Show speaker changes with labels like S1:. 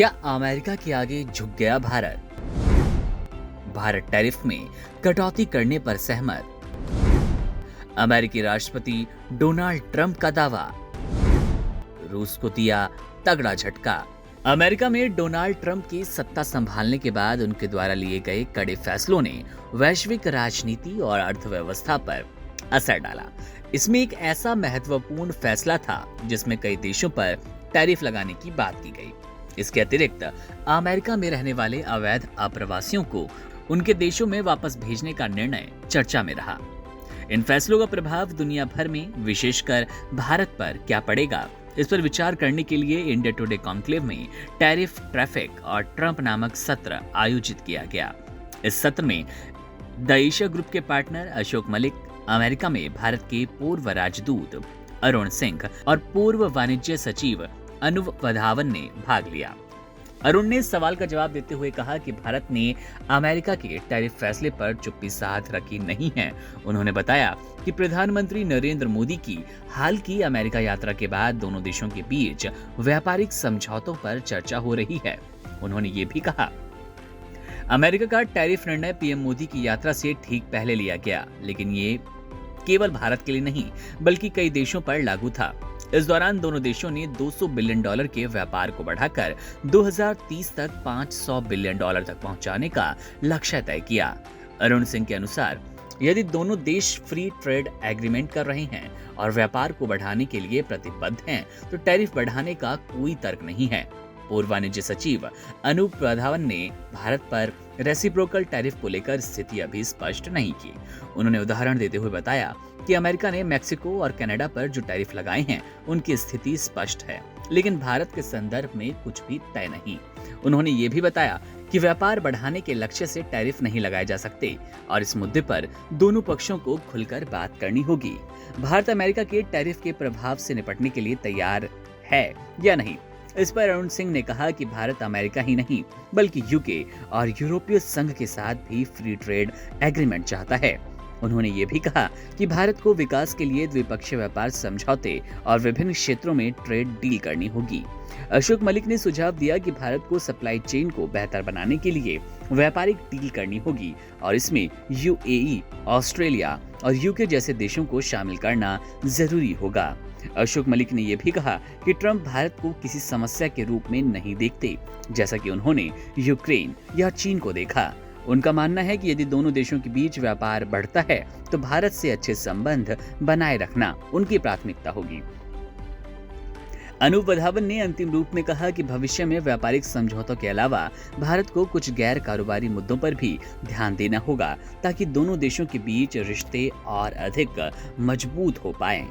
S1: क्या अमेरिका के आगे झुक गया भारत? भारत टैरिफ में कटौती करने पर सहमत। अमेरिकी राष्ट्रपति डोनाल्ड ट्रंप का दावा। रूस को दिया तगड़ा झटका। अमेरिका में डोनाल्ड ट्रंप की सत्ता संभालने के बाद उनके द्वारा लिए गए कड़े फैसलों ने वैश्विक राजनीति और अर्थव्यवस्था पर असर डाला। इसमें एक ऐसा महत्वपूर्ण फैसला था जिसमें कई देशों पर टैरिफ लगाने की बात की गई। इसके अतिरिक्त अमेरिका में रहने वाले अवैध अप्रवासियों को उनके देशों में वापस भेजने का निर्णय चर्चा में रहा। इन फैसलों का प्रभाव दुनिया भर में, विशेषकर भारत पर क्या पड़ेगा, इस पर विचार करने के लिए इंडिया टुडे कॉन्क्लेव में टैरिफ, ट्रैफिक और ट्रंप नामक सत्र आयोजित किया गया। इस सत्र में द एशिया ग्रुप के पार्टनर अशोक मलिक, अमेरिका में भारत के पूर्व राजदूत अरुण सिंह और पूर्व वाणिज्य सचिव अनूप वधावन ने भाग लिया। अरुण ने सवाल का जवाब देते हुए कहा कि भारत ने अमेरिका के टैरिफ फैसले पर चुप्पी साध रखी नहीं है। उन्होंने बताया कि प्रधानमंत्री नरेंद्र मोदी की हाल की अमेरिका यात्रा के बाद दोनों देशों के बीच व्यापारिक समझौतों पर चर्चा हो रही है। उन्होंने ये भी कहा, अमेरिका का टैरिफ निर्णय पीएम मोदी की यात्रा से ठीक पहले लिया गया, लेकिन ये केवल भारत के लिए नहीं बल्कि कई देशों पर लागू था। इस दौरान दोनों देशों ने $200 बिलियन के व्यापार को बढ़ाकर 2030 तक $500 बिलियन तक पहुंचाने का लक्ष्य तय किया। अरुण सिंह के अनुसार, यदि दोनों देश फ्री ट्रेड एग्रीमेंट कर रहे हैं और व्यापार को बढ़ाने के लिए प्रतिबद्ध हैं, तो टैरिफ बढ़ाने का कोई तर्क नहीं है। पूर्व वाणिज्य सचिव अनूप वधावन ने भारत पर रेसिप्रोकल टैरिफ को लेकर स्थिति अभी स्पष्ट नहीं की। उन्होंने उदाहरण देते हुए बताया कि अमेरिका ने मैक्सिको और कनाडा पर जो टैरिफ लगाए हैं उनकी स्थिति स्पष्ट है, लेकिन भारत के संदर्भ में कुछ भी तय नहीं। उन्होंने ये भी बताया कि व्यापार बढ़ाने के लक्ष्य से टैरिफ नहीं लगाए जा सकते और इस मुद्दे पर दोनों पक्षों को खुलकर बात करनी होगी। भारत अमेरिका के टैरिफ के प्रभाव से निपटने के लिए तैयार है या नहीं, इस पर अरुण सिंह ने कहा कि भारत अमेरिका ही नहीं बल्कि यूके और यूरोपीय संघ के साथ भी फ्री ट्रेड एग्रीमेंट चाहता है। उन्होंने ये भी कहा कि भारत को विकास के लिए द्विपक्षीय व्यापार समझौते और विभिन्न क्षेत्रों में ट्रेड डील करनी होगी। अशोक मलिक ने सुझाव दिया कि भारत को सप्लाई चेन को बेहतर बनाने के लिए व्यापारिक डील करनी होगी और इसमें यूएई, ऑस्ट्रेलिया और यूके जैसे देशों को शामिल करना जरूरी होगा। अशोक मलिक ने यह भी कहा कि ट्रंप भारत को किसी समस्या के रूप में नहीं देखते, जैसा कि उन्होंने यूक्रेन या चीन को देखा। उनका मानना है कि यदि दोनों देशों के बीच व्यापार बढ़ता है तो भारत से अच्छे संबंध बनाए रखना उनकी प्राथमिकता होगी। अनूप वधावन ने अंतिम रूप में कहा कि भविष्य में व्यापारिक समझौतों के अलावा भारत को कुछ गैर कारोबारी मुद्दों पर भी ध्यान देना होगा ताकि दोनों देशों के बीच रिश्ते और अधिक मजबूत हो पाएं।